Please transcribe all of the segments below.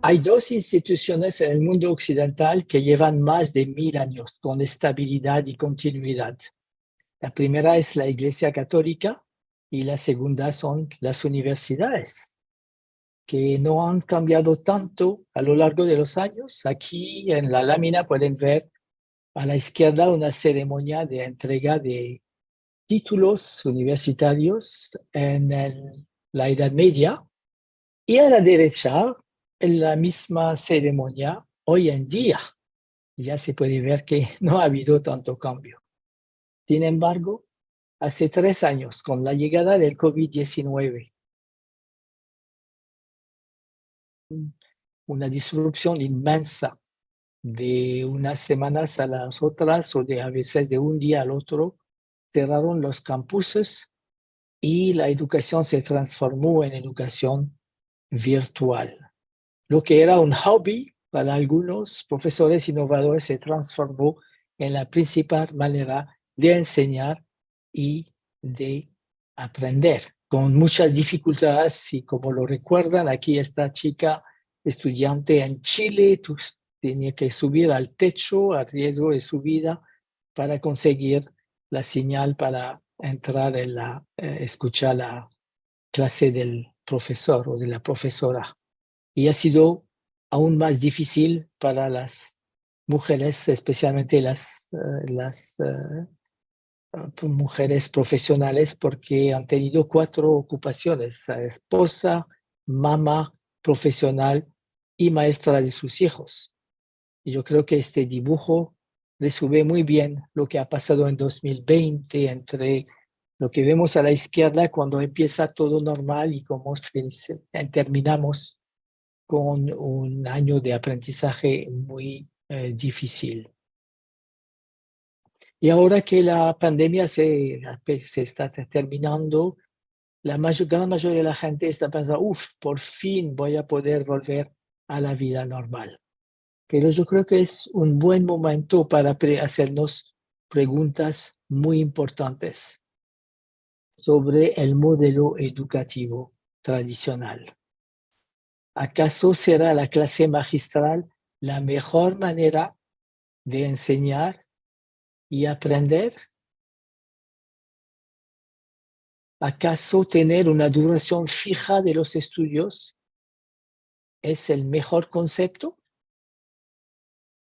Hay dos instituciones en el mundo occidental que llevan más de 1000 años con estabilidad y continuidad. La primera es la Iglesia Católica y la segunda son las universidades, que no han cambiado tanto a lo largo de los años. Aquí en la lámina pueden ver a la izquierda una ceremonia de entrega de títulos universitarios en la Edad Media y a la derecha en la misma ceremonia hoy en día. Ya se puede ver que no ha habido tanto cambio. Sin embargo, hace 3 años, con la llegada del COVID-19, una disrupción inmensa de unas semanas a las otras o de a veces de un día al otro, cerraron los campuses y la educación se transformó en educación virtual. Lo que era un hobby para algunos profesores innovadores se transformó en la principal manera de enseñar y de aprender, con muchas dificultades. Y como lo recuerdan, aquí esta chica estudiante en Chile tenía que subir al techo a riesgo de su vida para conseguir la señal para entrar en escuchar la clase del profesor o de la profesora. Y ha sido aún más difícil para las mujeres, especialmente mujeres profesionales, porque han tenido 4 ocupaciones: esposa, mamá, profesional y maestra de sus hijos. Y yo creo que este dibujo resume muy bien lo que ha pasado en 2020 entre lo que vemos a la izquierda cuando empieza todo normal y cómo terminamos con un año de aprendizaje muy difícil. Y ahora que la pandemia se está terminando, gran mayoría de la gente está pensando, por fin voy a poder volver a la vida normal. Pero yo creo que es un buen momento para hacernos preguntas muy importantes sobre el modelo educativo tradicional. ¿Acaso será la clase magistral la mejor manera de enseñar y aprender? ¿Acaso tener una duración fija de los estudios es el mejor concepto?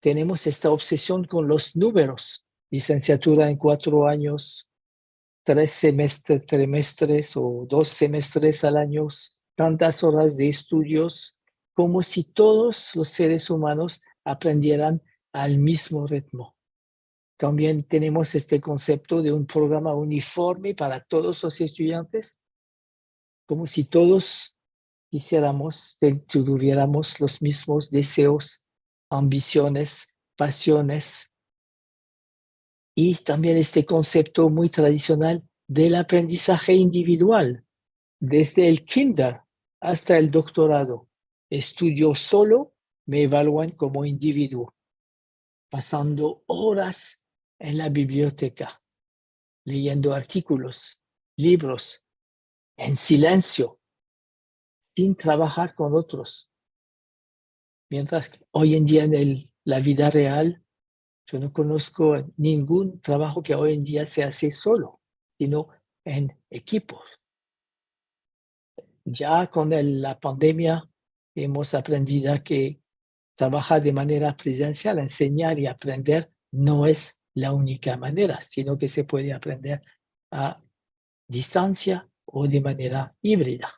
Tenemos esta obsesión con los números: licenciatura en 4 años, 3 trimestres o 2 semestres al año, tantas horas de estudios, como si todos los seres humanos aprendieran al mismo ritmo. También tenemos este concepto de un programa uniforme para todos los estudiantes, como si todos tuviéramos los mismos deseos, ambiciones, pasiones. Y también este concepto muy tradicional del aprendizaje individual, desde el kinder hasta el doctorado. Estudio solo, me evalúan como individuo, pasando horas en la biblioteca, leyendo artículos, libros, en silencio, sin trabajar con otros. Mientras que hoy en día en la vida real, yo no conozco ningún trabajo que hoy en día se hace solo, sino en equipos. Ya con la pandemia hemos aprendido que trabajar de manera presencial, enseñar y aprender no es la única manera, sino que se puede aprender a distancia o de manera híbrida.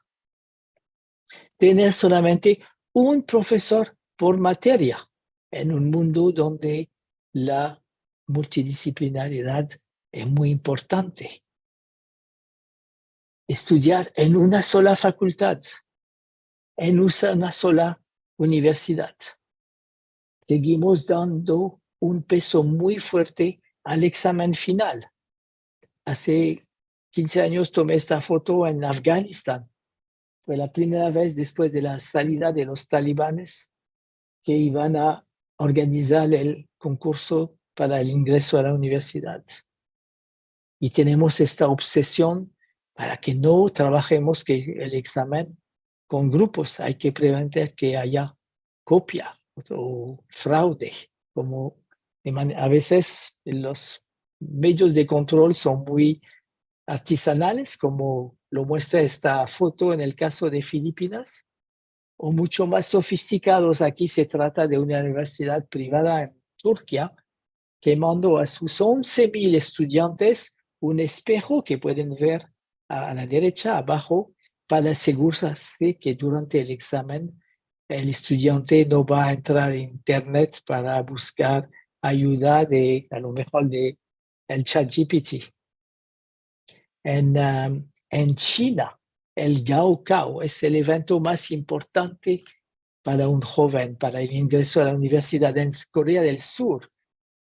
Tener solamente un profesor por materia en un mundo donde la multidisciplinaridad es muy importante. Estudiar en una sola facultad, en una sola universidad. Seguimos dando un peso muy fuerte al examen final. Hace 15 años tomé esta foto en Afganistán. Fue la primera vez después de la salida de los talibanes que iban a organizar el concurso para el ingreso a la universidad. Y tenemos esta obsesión para que no trabajemos que el examen con grupos. Hay que prevenir que haya copia o fraude, como a veces los medios de control son muy artesanales, como lo muestra esta foto en el caso de Filipinas, o mucho más sofisticados. Aquí se trata de una universidad privada en Turquía que mandó a sus 11,000 estudiantes un espejo que pueden ver a la derecha, abajo, para asegurarse que durante el examen el estudiante no va a entrar en Internet para buscar ayuda de, a lo mejor, de el ChatGPT. En China, el Gaokao es el evento más importante para un joven, para el ingreso a la universidad en Corea del Sur,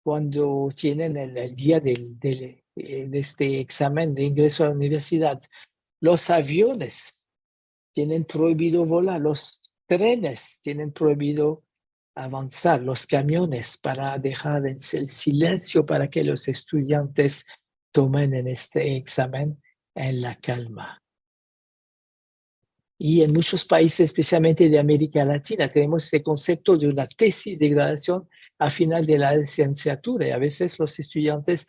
cuando tienen el día de este examen de ingreso a la universidad. Los aviones tienen prohibido volar, los trenes tienen prohibido avanzar, los camiones para dejar el silencio para que los estudiantes tomen en este examen en la calma. Y en muchos países, especialmente de América Latina, tenemos este concepto de una tesis de graduación a final de la licenciatura. Y a veces los estudiantes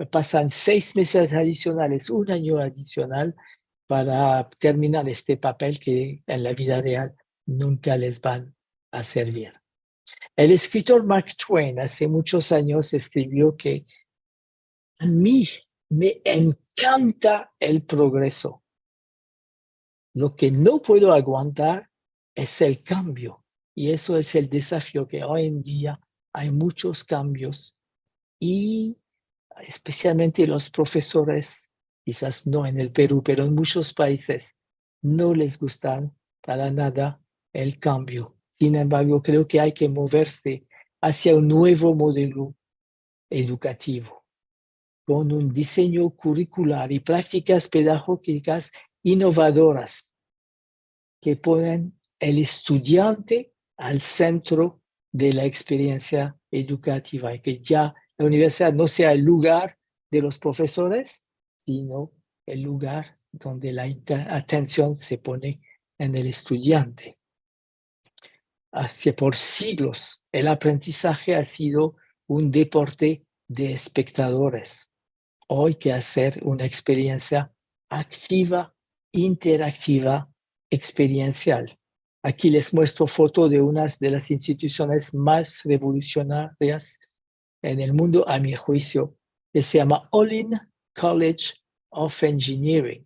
pasan 6 meses adicionales, un año adicional para terminar este papel que en la vida real nunca les van a servir. El escritor Mark Twain hace muchos años escribió que a mí me encanta el progreso. Lo que no puedo aguantar es el cambio. Y eso es el desafío, que hoy en día hay muchos cambios y especialmente los profesores, quizás no en el Perú, pero en muchos países, no les gusta para nada el cambio. Sin embargo, creo que hay que moverse hacia un nuevo modelo educativo, con un diseño curricular y prácticas pedagógicas innovadoras que ponen el estudiante al centro de la experiencia educativa, y que ya la universidad no sea el lugar de los profesores, sino el lugar donde la atención se pone en el estudiante. Hace por siglos el aprendizaje ha sido un deporte de espectadores. Hoy hay que hacer una experiencia activa, interactiva, experiencial. Aquí les muestro foto de unas de las instituciones más revolucionarias en el mundo, a mi juicio, que se llama Olin College of Engineering,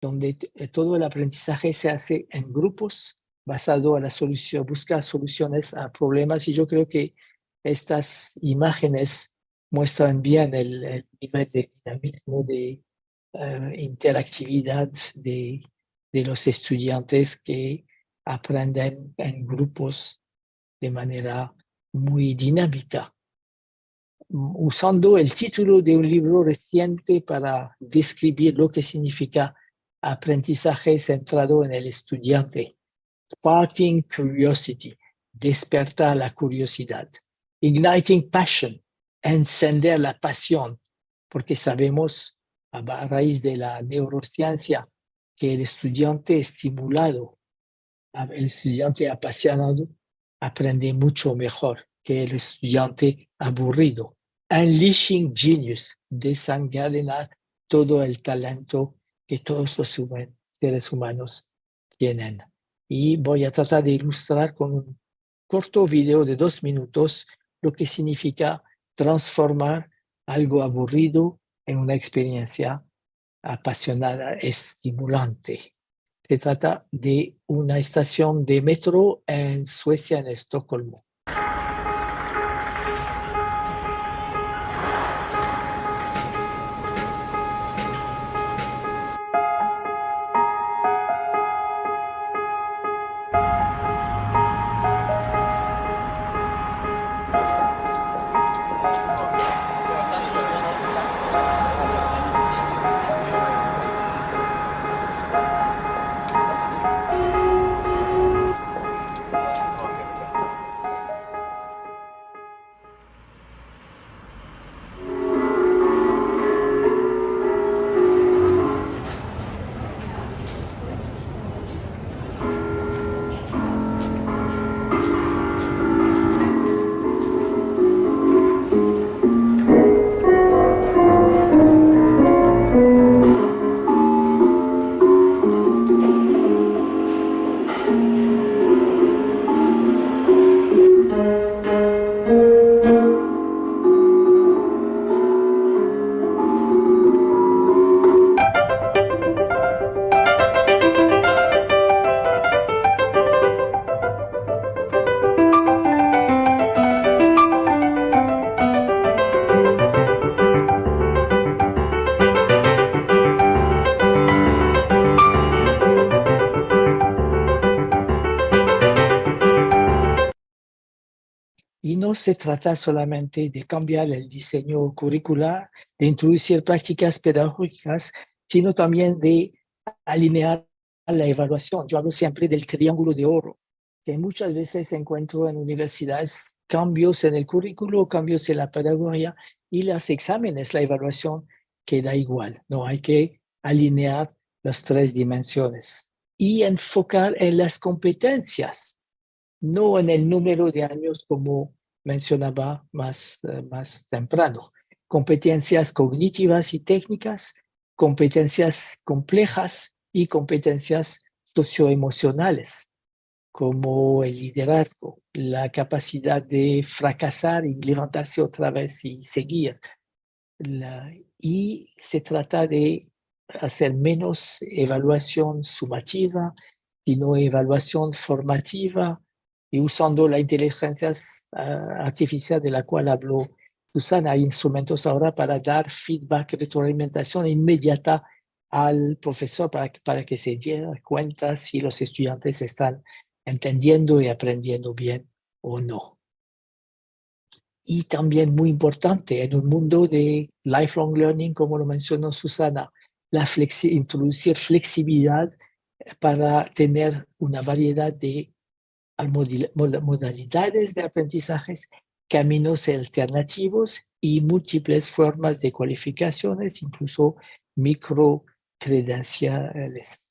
donde todo el aprendizaje se hace en grupos basado en la solución, buscar soluciones a problemas. Y yo creo que estas imágenes muestran bien el nivel de dinamismo, de interactividad de los estudiantes que aprenden en grupos de manera muy dinámica. Usando el título de un libro reciente para describir lo que significa aprendizaje centrado en el estudiante. Sparking Curiosity, despertar la curiosidad. Igniting Passion, encender la pasión, porque sabemos a raíz de la neurociencia que el estudiante estimulado, el estudiante apasionado, aprende mucho mejor que el estudiante aburrido. Unleashing Genius, desencadenar todo el talento que todos los seres humanos tienen. Y voy a tratar de ilustrar con un corto video de 2 minutos lo que significa transformar algo aburrido en una experiencia apasionada, estimulante. Se trata de una estación de metro en Suecia, en Estocolmo. Y no se trata solamente de cambiar el diseño curricular, de introducir prácticas pedagógicas, sino también de alinear la evaluación. Yo hablo siempre del triángulo de oro, que muchas veces encuentro en universidades cambios en el currículo, cambios en la pedagogía y los exámenes, la evaluación queda igual. No hay que alinear las tres dimensiones y enfocar en las competencias, no en el número de años como mencionaba más temprano. Competencias cognitivas y técnicas, competencias complejas y competencias socioemocionales, como el liderazgo, la capacidad de fracasar y levantarse otra vez y seguir. Y se trata de hacer menos evaluación sumativa, sino evaluación formativa y usando la inteligencia artificial de la cual habló Susana. Hay instrumentos ahora para dar feedback, retroalimentación inmediata al profesor para que se dé cuenta si los estudiantes están entendiendo y aprendiendo bien o no. Y también muy importante en un mundo de lifelong learning, como lo mencionó Susana, introducir flexibilidad para tener una variedad de modalidades de aprendizajes, caminos alternativos y múltiples formas de cualificaciones, incluso microcredenciales.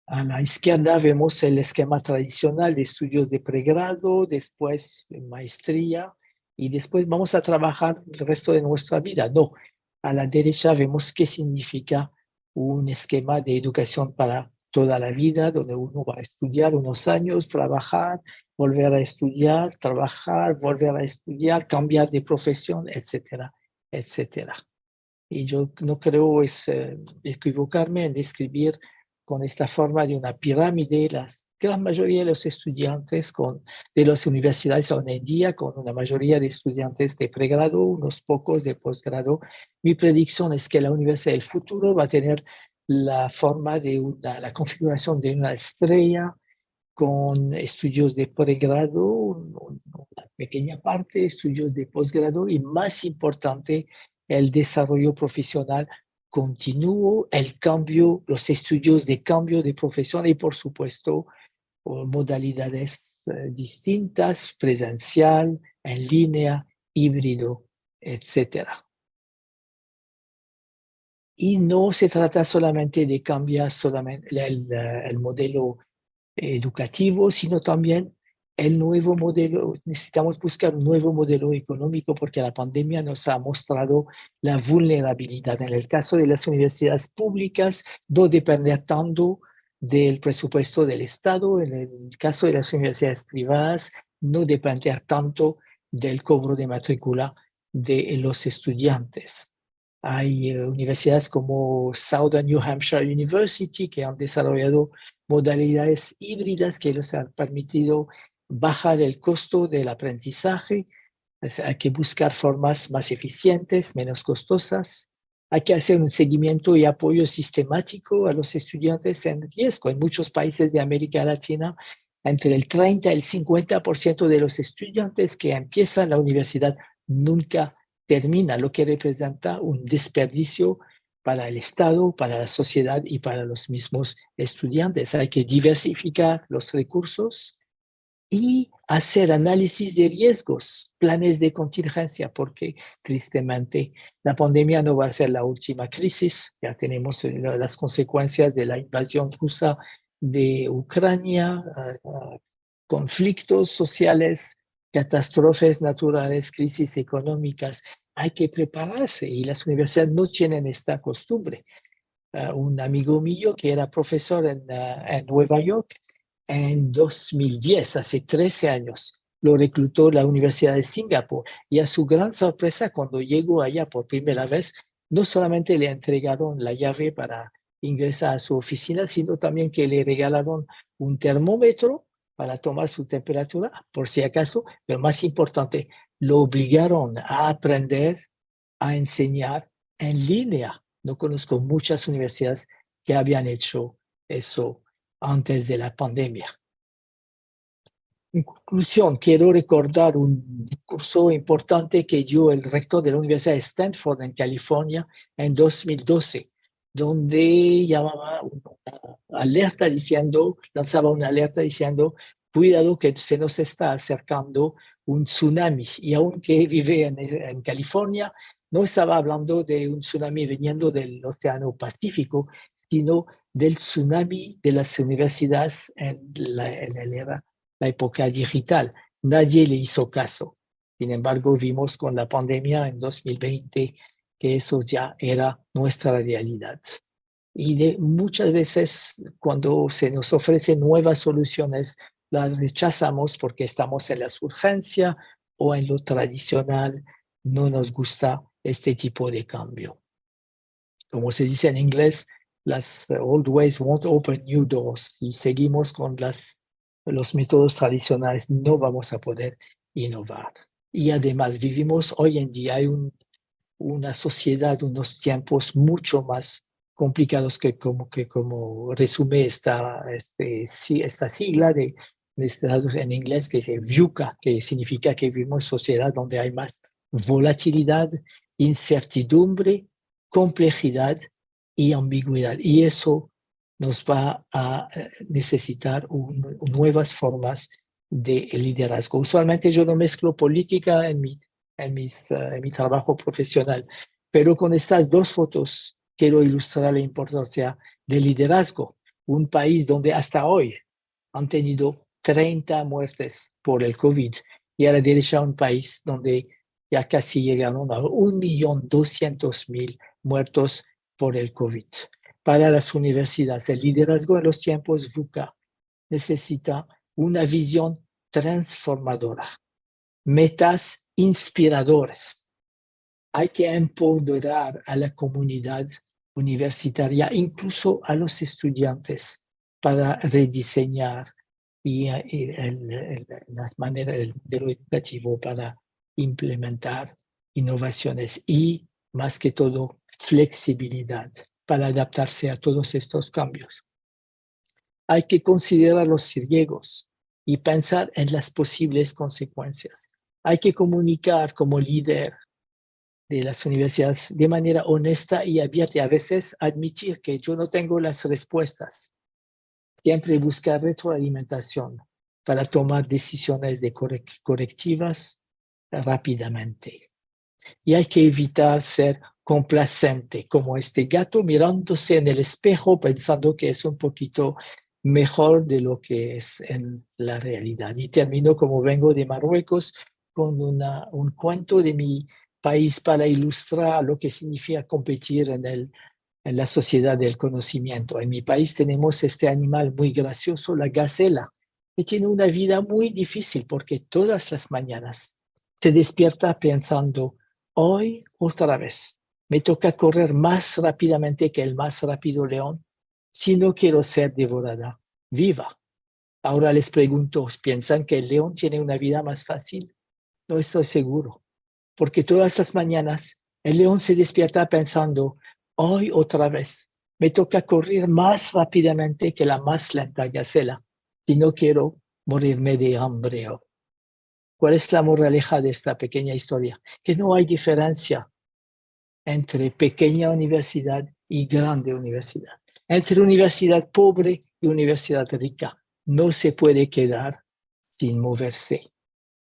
A la izquierda vemos el esquema tradicional de estudios de pregrado, después de maestría y después vamos a trabajar el resto de nuestra vida. No, a la derecha vemos qué significa un esquema de educación para toda la vida, donde uno va a estudiar unos años, trabajar, volver a estudiar, trabajar, volver a estudiar, cambiar de profesión, etcétera, etcétera. Y yo no creo equivocarme en describir con esta forma de una pirámide la gran mayoría de los estudiantes de las universidades hoy en día, con una mayoría de estudiantes de pregrado, unos pocos de posgrado. Mi predicción es que la universidad del futuro va a tener la forma de la configuración de una estrella con estudios de pregrado, una pequeña parte, estudios de posgrado y más importante, el desarrollo profesional continuo, el cambio, los estudios de cambio de profesión y por supuesto modalidades distintas, presencial, en línea, híbrido, etcétera. Y no se trata solamente de cambiar solamente el modelo educativo, sino también el nuevo modelo. Necesitamos buscar un nuevo modelo económico porque la pandemia nos ha mostrado la vulnerabilidad. En el caso de las universidades públicas, no depender tanto del presupuesto del Estado. En el caso de las universidades privadas, no depender tanto del cobro de matrícula de los estudiantes. Hay universidades como Southern New Hampshire University que han desarrollado modalidades híbridas que les han permitido bajar el costo del aprendizaje. Hay que buscar formas más eficientes, menos costosas. Hay que hacer un seguimiento y apoyo sistemático a los estudiantes en riesgo. En muchos países de América Latina, entre el 30 y el 50% de los estudiantes que empiezan la universidad nunca termina, lo que representa un desperdicio para el Estado, para la sociedad y para los mismos estudiantes. Hay que diversificar los recursos y hacer análisis de riesgos, planes de contingencia, porque tristemente la pandemia no va a ser la última crisis. Ya tenemos las consecuencias de la invasión rusa de Ucrania, conflictos sociales, catástrofes naturales, crisis económicas. Hay que prepararse y las universidades no tienen esta costumbre. Un amigo mío que era profesor en Nueva York en 2010, hace 13 años, lo reclutó la Universidad de Singapur y a su gran sorpresa, cuando llegó allá por primera vez, no solamente le entregaron la llave para ingresar a su oficina, sino también que le regalaron un termómetro para tomar su temperatura, por si acaso, pero más importante, lo obligaron a aprender a enseñar en línea. No conozco muchas universidades que habían hecho eso antes de la pandemia. En conclusión, quiero recordar un discurso importante que dio el rector de la Universidad de Stanford en California en 2012, donde llamaba una alerta diciendo, lanzaba una alerta diciendo, cuidado que se nos está acercando un tsunami. Y aunque vive en California, no estaba hablando de un tsunami viniendo del Océano Pacífico, sino del tsunami de las universidades en el era la época digital. Nadie le hizo caso. Sin embargo, vimos con la pandemia en 2020 que eso ya era nuestra realidad. Y muchas veces cuando se nos ofrecen nuevas soluciones, las rechazamos porque estamos en la urgencia o en lo tradicional. No nos gusta este tipo de cambio. Como se dice en inglés, las old ways won't open new doors. Y seguimos con los métodos tradicionales, no vamos a poder innovar. Y además vivimos hoy en día, hay una sociedad, unos tiempos mucho más complicados que como resume esta sigla en inglés que es VUCA, que significa que vivimos en sociedad donde hay más volatilidad, incertidumbre, complejidad y ambigüedad. Y eso nos va a necesitar nuevas formas de liderazgo. Usualmente yo no mezclo política en mi trabajo profesional, pero con estas dos fotos quiero ilustrar la importancia del liderazgo. Un país donde hasta hoy han tenido 30 muertes por el COVID y a la derecha un país donde ya casi llegaron a 1.200.000 muertos por el COVID. Para las universidades, el liderazgo en los tiempos VUCA necesita una visión transformadora, metas inspiradoras. Hay que empoderar a la comunidad universitaria, incluso a los estudiantes, para rediseñar las maneras del modelo educativo para implementar innovaciones y, más que todo, flexibilidad para adaptarse a todos estos cambios. Hay que considerar los riesgos y pensar en las posibles consecuencias. Hay que comunicar como líder de las universidades de manera honesta y abierta y a veces admitir que yo no tengo las respuestas. Siempre buscar retroalimentación para tomar decisiones correctivas rápidamente. Y hay que evitar ser complacente, como este gato mirándose en el espejo pensando que es un poquito mejor de lo que es en la realidad. Y termino, como vengo de Marruecos, con un cuento de mi país para ilustrar lo que significa competir en la sociedad del conocimiento. En mi país tenemos este animal muy gracioso, la gacela, que tiene una vida muy difícil porque todas las mañanas se despierta pensando, hoy otra vez, me toca correr más rápidamente que el más rápido león si no quiero ser devorada viva. Ahora les pregunto, ¿piensan que el león tiene una vida más fácil? No estoy seguro, porque todas las mañanas el león se despierta pensando, hoy otra vez, me toca correr más rápidamente que la más lenta gacela si no quiero morirme de hambre. ¿Cuál es la moraleja de esta pequeña historia? Que no hay diferencia entre pequeña universidad y grande universidad. Entre universidad pobre y universidad rica. No se puede quedar sin moverse,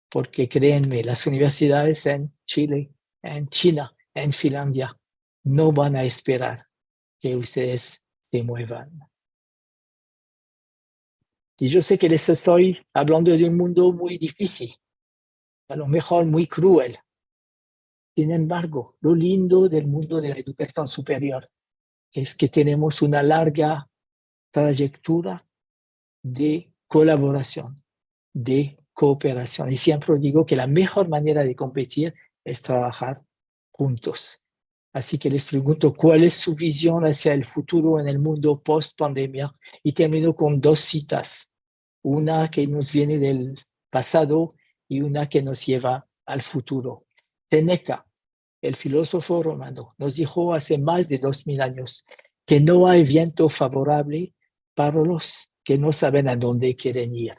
porque créanme, las universidades en Chile, en China, en Finlandia, no van a esperar que ustedes se muevan. Y yo sé que les estoy hablando de un mundo muy difícil, a lo mejor muy cruel. Sin embargo, lo lindo del mundo de la educación superior es que tenemos una larga trayectoria de colaboración, de cooperación. Y siempre digo que la mejor manera de competir es trabajar juntos. Así que les pregunto, ¿cuál es su visión hacia el futuro en el mundo post-pandemia? Y termino con dos citas, una que nos viene del pasado y una que nos lleva al futuro. Seneca, el filósofo romano, nos dijo hace más de 2000 años que no hay viento favorable para los que no saben a dónde quieren ir.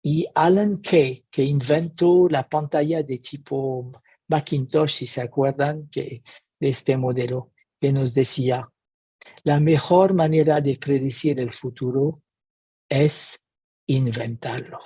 y Alan Kay, que inventó la pantalla de tipo Macintosh, si se acuerdan de este modelo, que nos decía, la mejor manera de predecir el futuro es inventarlo.